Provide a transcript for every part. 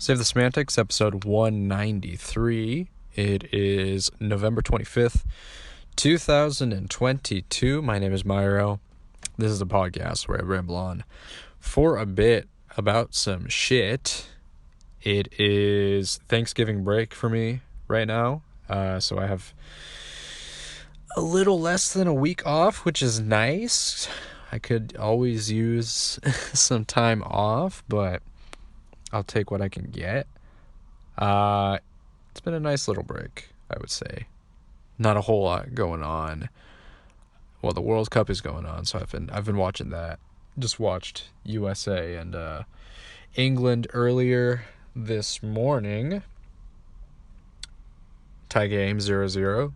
Save the Semantics, episode 193. It is November 25th, 2022. My name is Myro. This is a podcast where I ramble on for a bit about some shit. It is Thanksgiving break for me right now, so I have a little less than a week off, which is nice. I could always use some time off, but I'll take what I can get. It's been a nice little break, I would say. Not a whole lot going on. Well, the World Cup is going on, so I've been watching that. Just watched USA and England earlier this morning. Tie game 0-0,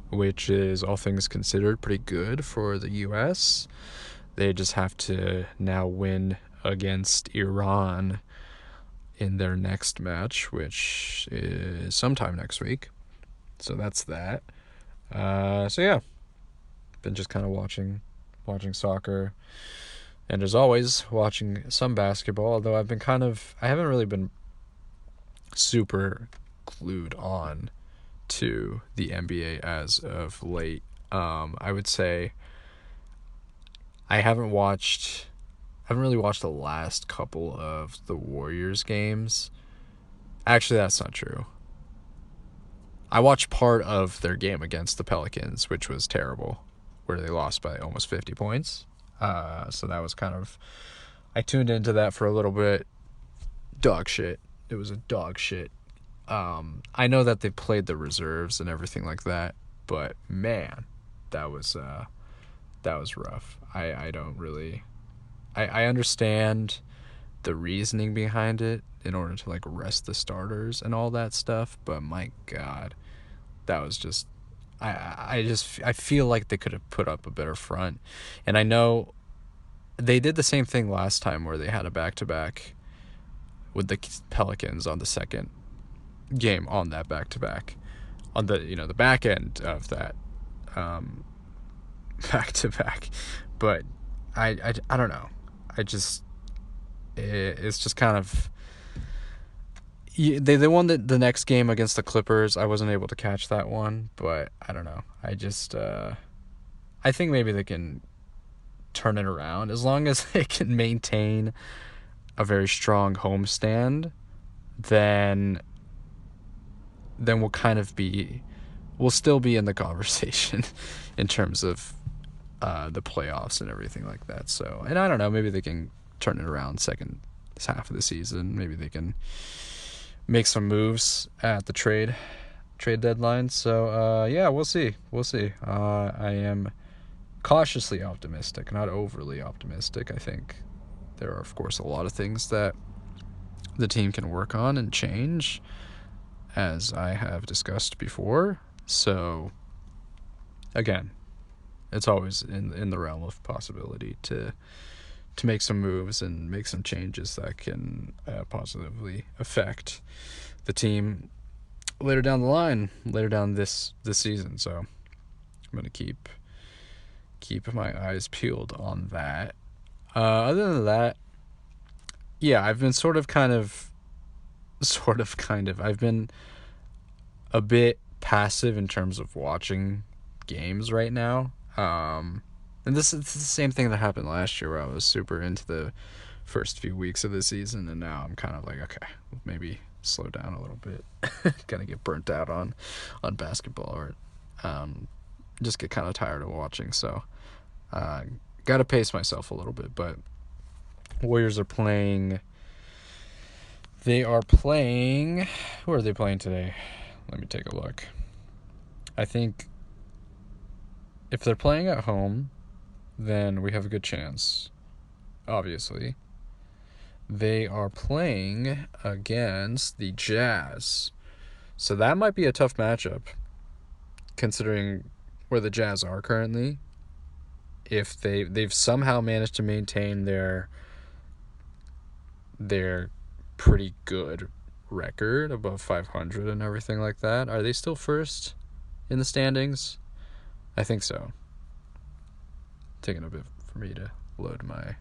which is, all things considered, pretty good for the US. They just have to now win against Iran in their next match, which is sometime next week. So that's that. So yeah, been just kind of watching soccer, and as always, watching some basketball. Although I haven't really been super glued on to the NBA as of late. I would say I haven't really watched the last couple of the Warriors games. Actually, that's not true. I watched part of their game against the Pelicans, which was terrible, where they lost by almost 50 points. So that was I tuned into that for a little bit. Dog shit. It was a dog shit. I know that they played the reserves and everything like that, but man, that was rough. I don't really... I understand the reasoning behind it in order to rest the starters and all that stuff, but my God, that was just... I feel like they could have put up a better front. And I know they did the same thing last time where they had a back-to-back with the Pelicans on the second game on that back-to-back, on the back end of that back-to-back. But I don't know. It's just kind of... They won the next game against the Clippers. I wasn't able to catch that one, but I don't know. I think maybe they can turn it around as long as they can maintain a very strong homestand. Then we'll still be in the conversation in terms of the playoffs and everything like that. So, and I don't know, maybe they can turn it around second half of the season. Maybe they can make some moves at the trade deadline. So yeah, we'll see. I am cautiously optimistic, not overly optimistic. I think there are, of course, a lot of things that the team can work on and change, as I have discussed before. So again, it's always in the realm of possibility to make some moves and make some changes that can positively affect the team later down the line, later down this season. So I'm going to keep my eyes peeled on that. Other than that, yeah, I've been I've been a bit passive in terms of watching games right now. And this is the same thing that happened last year, where I was super into the first few weeks of the season, and now I'm kind of like, okay, maybe slow down a little bit. Kind of get burnt out on basketball, or just get kind of tired of watching. So got to pace myself a little bit. But Warriors are playing... Who are they playing today? Let me take a look. I think if they're playing at home, then we have a good chance, obviously. They are playing against the Jazz. So that might be a tough matchup, considering where the Jazz are currently. If they've somehow managed to maintain their pretty good record, above 500 and everything like that. Are they still first in the standings? I think so. Taking a bit for me to load my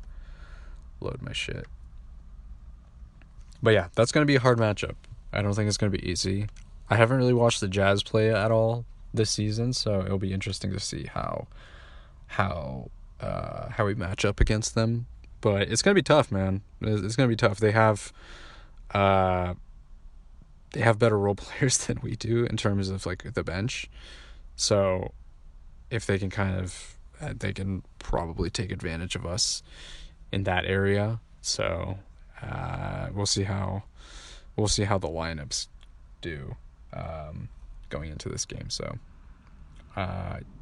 shit. But yeah, that's going to be a hard matchup. I don't think it's going to be easy. I haven't really watched the Jazz play at all this season, so it'll be interesting to see how how we match up against them. But it's going to be tough, man. It's going to be tough. Uh they have better role players than we do in terms of like the bench. So if they can they can probably take advantage of us in that area. So we'll see how the lineups do going into this game. So,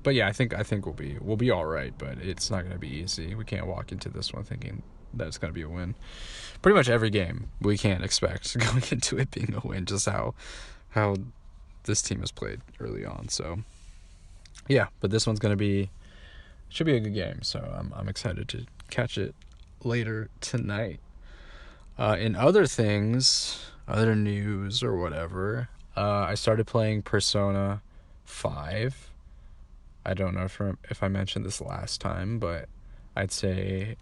but yeah, I think we'll be all right. But it's not going to be easy. We can't walk into this one thinking that it's going to be a win. Pretty much every game we can't expect going into it being a win. Just how this team has played early on. So yeah, but this one's going to should be a good game. So I'm excited to catch it later tonight. In other things, other news or whatever, I started playing Persona 5. I don't know if I mentioned this last time, but I'd say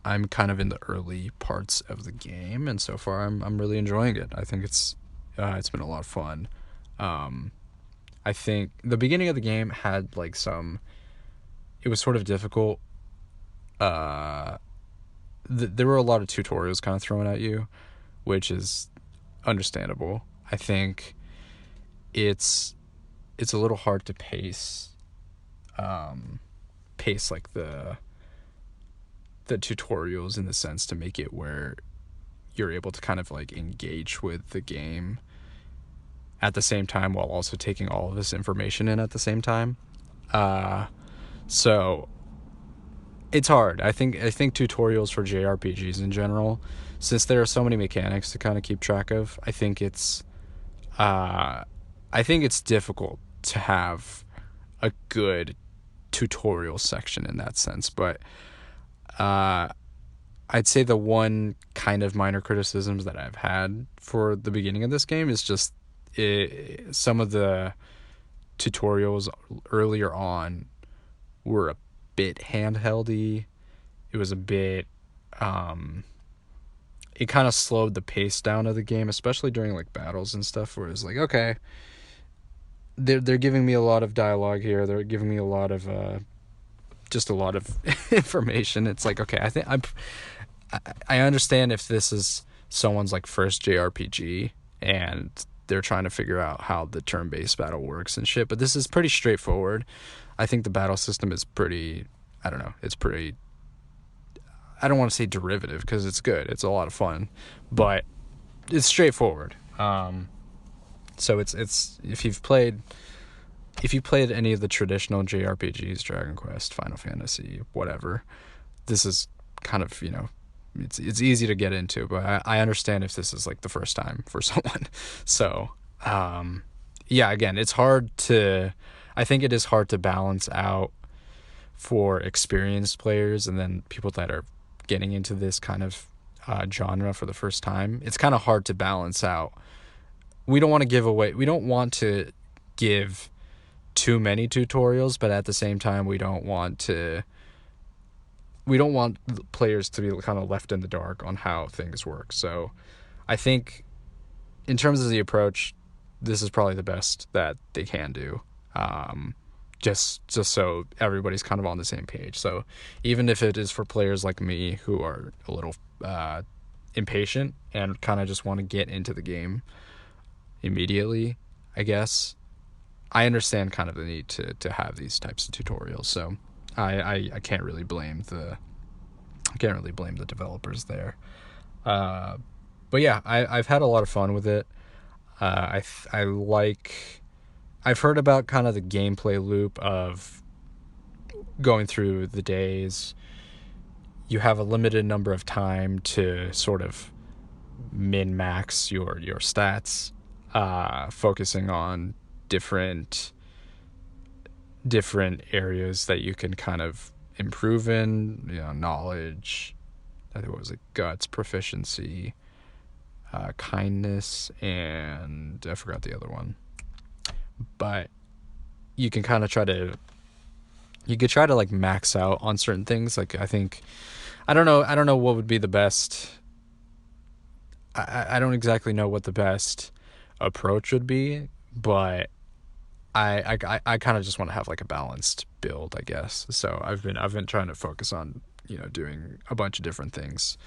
I'm kind of in the early parts of the game, and so far I'm really enjoying it. I think it's been a lot of fun. I think the beginning of the game had like it was sort of difficult. There were a lot of tutorials kind of thrown at you, which is understandable. I think it's a little hard to pace like the tutorials in the sense to make it where you're able to kind of like engage with the game at the same time while also taking all of this information in at the same time. So it's hard. I think tutorials for JRPGs in general, since there are so many mechanics to kind of keep track of, I think it's difficult to have a good tutorial section in that sense. But I'd say the one kind of minor criticisms that I've had for the beginning of this game is just some of the tutorials earlier on were a bit handheldy. It was a bit it kind of slowed the pace down of the game, especially during like battles and stuff, where it's like, okay, they're giving me a lot of dialogue here, they're giving me a lot of just a lot of information. It's like, okay, I understand if this is someone's like first JRPG and they're trying to figure out how the turn-based battle works and shit, but this is pretty straightforward. I think the battle system is pretty, I don't know, it's pretty, I don't want to say derivative because it's good, it's a lot of fun, but it's straightforward. So it's if you've played any of the traditional JRPGs, Dragon Quest, Final Fantasy, whatever, this is kind of, it's easy to get into, but I understand if this is like the first time for someone. So, yeah, again, I think it is hard to balance out for experienced players and then people that are getting into this kind of genre for the first time. It's kind of hard to balance out. We don't want to give too many tutorials, but at the same time, we don't want players to be kind of left in the dark on how things work. So I think in terms of the approach, this is probably the best that they can do. Just so everybody's kind of on the same page. So even if it is for players like me who are a little impatient and kind of just want to get into the game immediately, I guess, I understand kind of the need to have these types of tutorials. So I can't really blame the developers there. But yeah, I've had a lot of fun with it. I've heard about kind of the gameplay loop of going through the days. You have a limited number of time to sort of min-max your stats, focusing on different areas that you can kind of improve in, knowledge, I think, what was it, guts, proficiency, kindness, and I forgot the other one. But you can kind of try to like max out on certain things. Like I don't know what would be the best. I don't exactly know what the best approach would be, but I kind of just want to have like a balanced build, I guess. So I've been trying to focus on, doing a bunch of different things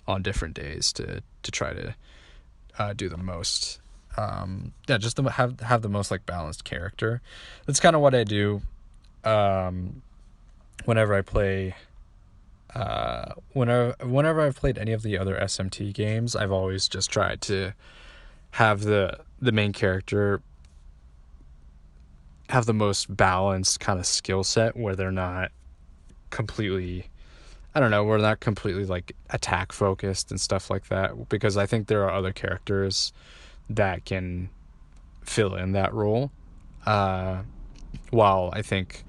on different days to try to do the most. Yeah, just to have the most like balanced character. That's kind of what I do whenever I play. Whenever I've played any of the other SMT games, I've always just tried to have the main character have the most balanced kind of skill set where they're not completely, I don't know, we're not completely like attack focused and stuff like that, because I think there are other characters that can fill in that role. Uh, while I think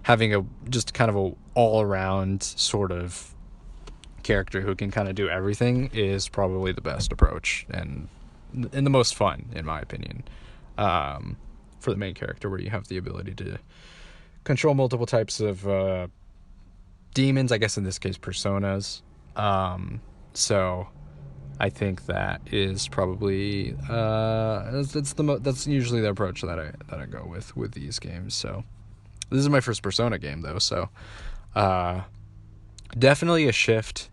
having a just kind of a all around sort of character who can kind of do everything is probably the best approach and the most fun, in my opinion. For the main character, where you have the ability to control multiple types of demons, I guess in this case personas. So I think that is probably that's usually the approach that I go with these games. So this is my first Persona game though, so definitely a shift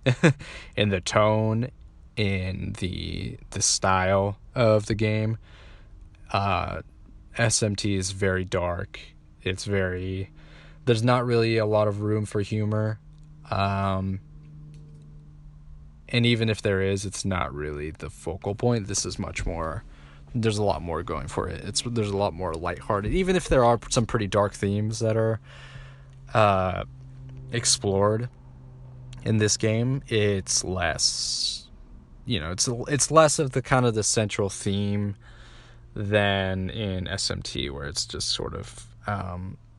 in the tone, in the style of the game. SMT is very dark. It's very, there's not really a lot of room for humor. And even if there is, it's not really the focal point. This is much more, there's a lot more going for it. There's a lot more lighthearted. Even if there are some pretty dark themes that are explored in this game, it's less, it's less of the kind of the central theme than in SMT, where it's just sort of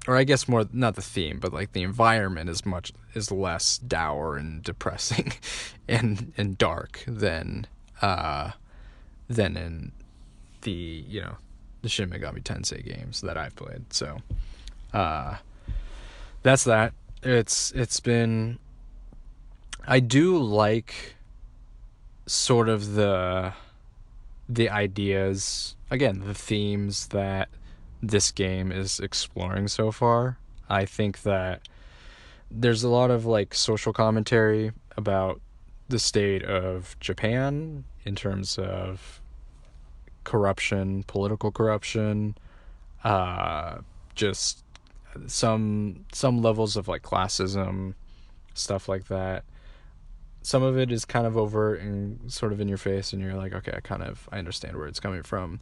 or I guess more, not the theme, but like the environment is less dour and depressing and dark than in the the Shin Megami Tensei games that I've played. So that's that. It's been, I do like sort of the ideas, again, the themes that this game is exploring so far. I think that there's a lot of like social commentary about the state of Japan in terms of corruption, political corruption, just some levels of like classism, stuff like that. Some of it is kind of overt and sort of in your face, and you're like, okay, I understand where it's coming from.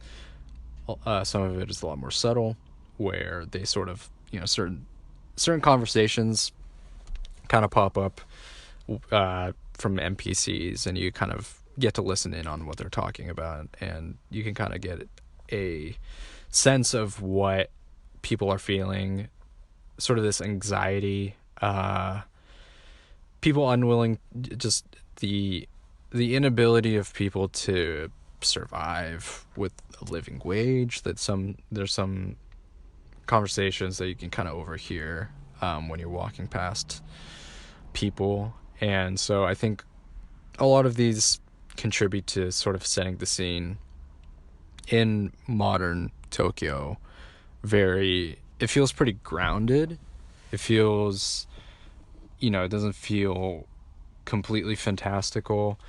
Some of it is a lot more subtle, where they sort of, certain conversations kind of pop up from NPCs, and you kind of get to listen in on what they're talking about, and you can kind of get a sense of what people are feeling, sort of this anxiety, people unwilling, just the inability of people to survive with a living wage. There's some conversations that you can kind of overhear when you're walking past people, and so I think a lot of these contribute to sort of setting the scene in modern Tokyo. It feels pretty grounded. It feels, it doesn't feel completely fantastical.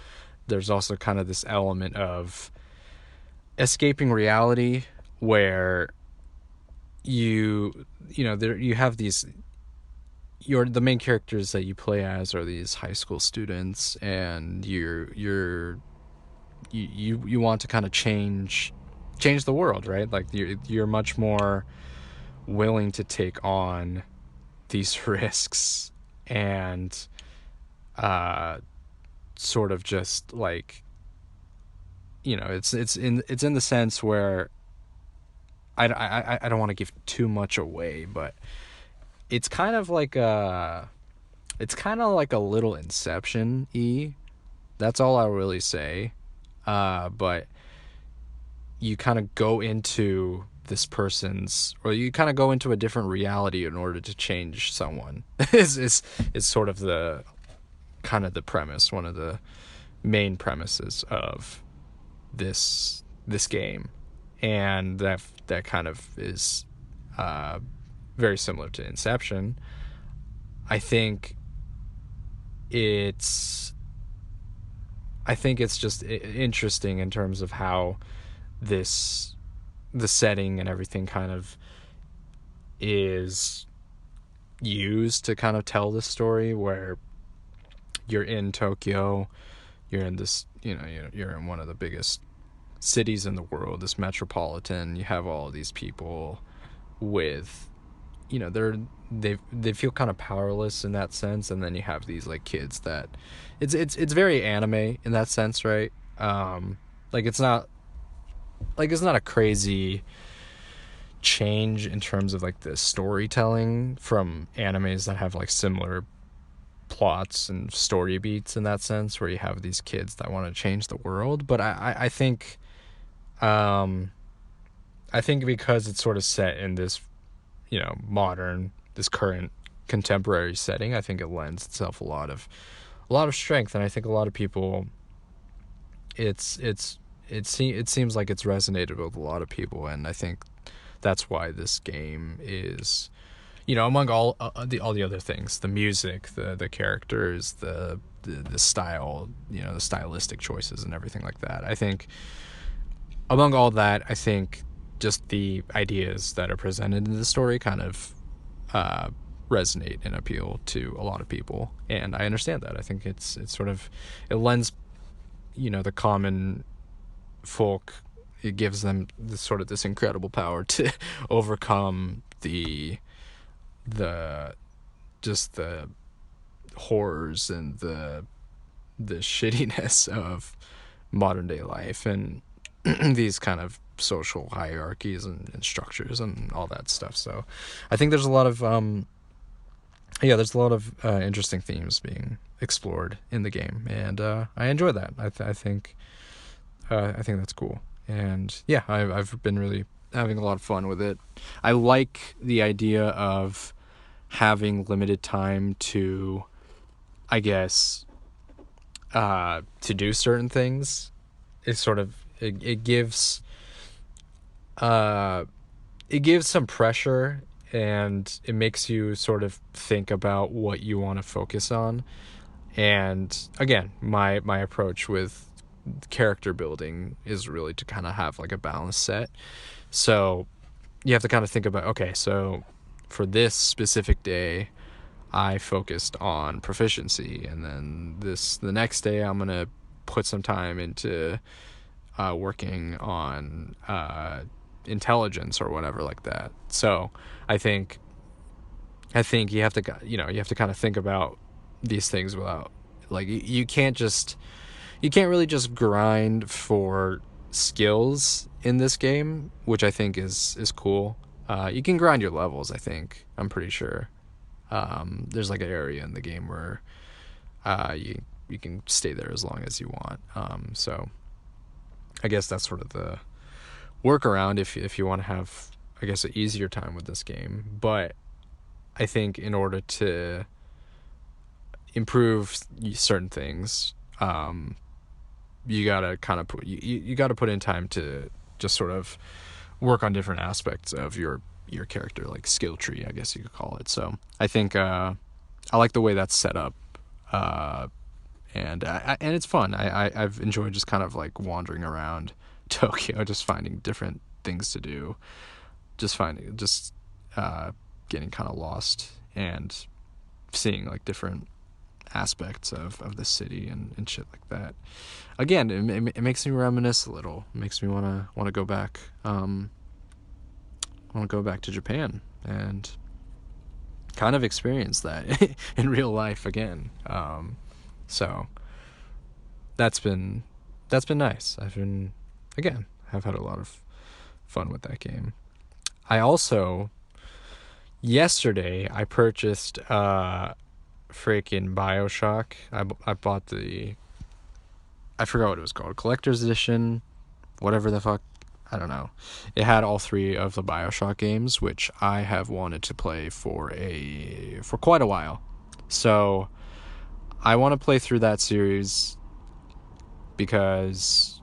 There's also kind of this element of escaping reality, where you have these, the main characters that you play as are these high school students, and you want to kind of change the world, right? Like you're much more willing to take on these risks, and sort of just like, it's in the sense where I don't want to give too much away, but it's kind of like a little Inception-y. That's all I'll really say. But you kind of go into this person's, or you kind of go into a different reality in order to change someone. is sort of the kind of the premise, one of the main premises of this game, and that kind of is uh, very similar to Inception. I think it's just interesting in terms of how this the setting and everything kind of is used to kind of tell this story, where you're in Tokyo, you're in this, you're in one of the biggest cities in the world, this metropolitan. You have all of these people with, they feel kind of powerless in that sense, and then you have these like kids that it's very anime in that sense, right? Like it's not a crazy change in terms of like the storytelling from animes that have like similar plots and story beats in that sense, where you have these kids that want to change the world. But I think because it's sort of set in this, modern, this current contemporary setting, I think it lends itself a lot of strength, and I think a lot of people, it seems like it's resonated with a lot of people, and I think that's why this game is, among all the other things, the music, the characters, the style, the stylistic choices and everything like that. I think among all that, I think just the ideas that are presented in the story kind of resonate and appeal to a lot of people, and I understand that. I think it's sort of, it lends, the common folk, it gives them this incredible power to overcome the just the horrors and the shittiness of modern day life, and these kind of social hierarchies and structures and all that stuff. So I think there's a lot of interesting themes being explored in the game, and I enjoy that. I think that's cool, and yeah, I've been really having a lot of fun with it. I like the idea of having limited time to, I guess, to do certain things. It's sort of, it gives some pressure, and it makes you sort of think about what you want to focus on. And again, my approach with character building is really to kind of have like a balanced set. So you have to kind of think about, okay, so for this specific day, I focused on proficiency, and then the next day I'm gonna put some time into working on intelligence or whatever like that. So I think you have to kind of think about these things without, like, you can't really just grind for skills in this game, which I think is cool. You can grind your levels, I think. I'm pretty sure. There's like an area in the game where you can stay there as long as you want. So I guess that's sort of the workaround if you want to have, I guess, an easier time with this game. But I think in order to improve certain things, you gotta kind of you gotta put in time to just sort of work on different aspects of your character, like skill tree, I guess you could call it. So I think I like the way that's set up, and it's fun. I've enjoyed just kind of like wandering around Tokyo, just finding different things to do, getting kind of lost and seeing like different aspects of the city and shit like that. Again, it makes me reminisce a little. It makes me want to go back. Want to go back to Japan and kind of experience that in real life again. So that's been nice. I've had a lot of fun with that game. I also, yesterday, I purchased freaking BioShock. I bought I forgot what it was called, collector's edition, whatever the fuck, I don't know. It had all 3 of the BioShock games, which I have wanted to play for quite a while. So I want to play through that series because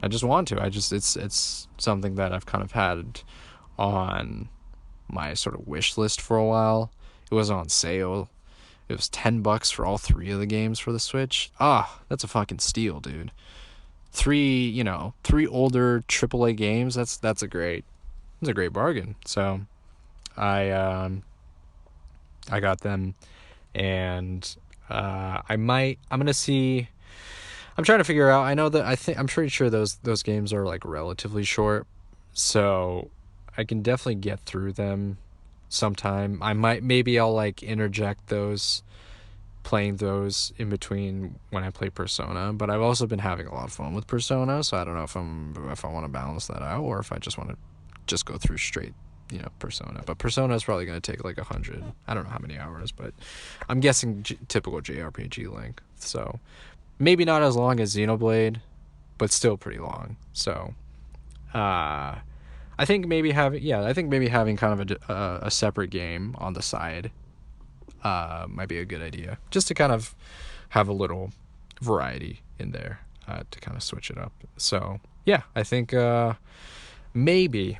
I just want to. I just it's something that I've kind of had on my sort of wish list for a while. It was on sale. It was $10 for all three of the games for the Switch. Ah, that's a fucking steal, dude. Three older AAA games. That's a great bargain. So I got them, and I'm gonna see. I'm trying to figure out. I know that I'm pretty sure those games are like relatively short, so I can definitely get through them sometime. Maybe I'll like interject playing those in between when I play Persona, but I've also been having a lot of fun with Persona, so I don't know if I want to balance that out or if I just want to just go through straight, Persona. But Persona is probably going to take like 100. I don't know how many hours, but I'm guessing typical JRPG length. So maybe not as long as Xenoblade, but still pretty long. So I think maybe having kind of a separate game on the side might be a good idea, just to kind of have a little variety in there, to kind of switch it up. So yeah, I think maybe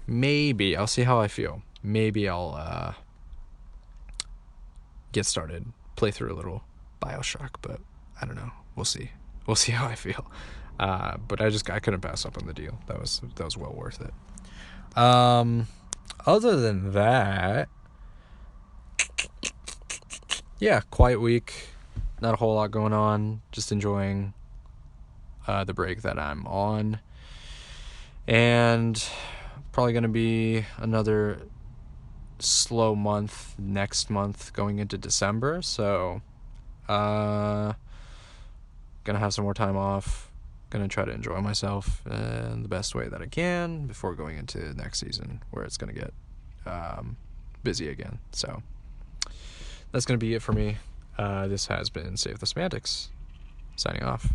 I'll see how I feel. Maybe I'll get started, play through a little BioShock, but I don't know. We'll see how I feel. But I couldn't pass up on the deal. That was well worth it. Other than that, yeah, quiet week. Not a whole lot going on. Just enjoying the break that I'm on. And probably going to be another slow month next month going into December. So, going to have some more time off. Going to try to enjoy myself in the best way that I can before going into next season where it's going to get busy again. So, that's going to be it for me. This has been Save the Semantics. Signing off.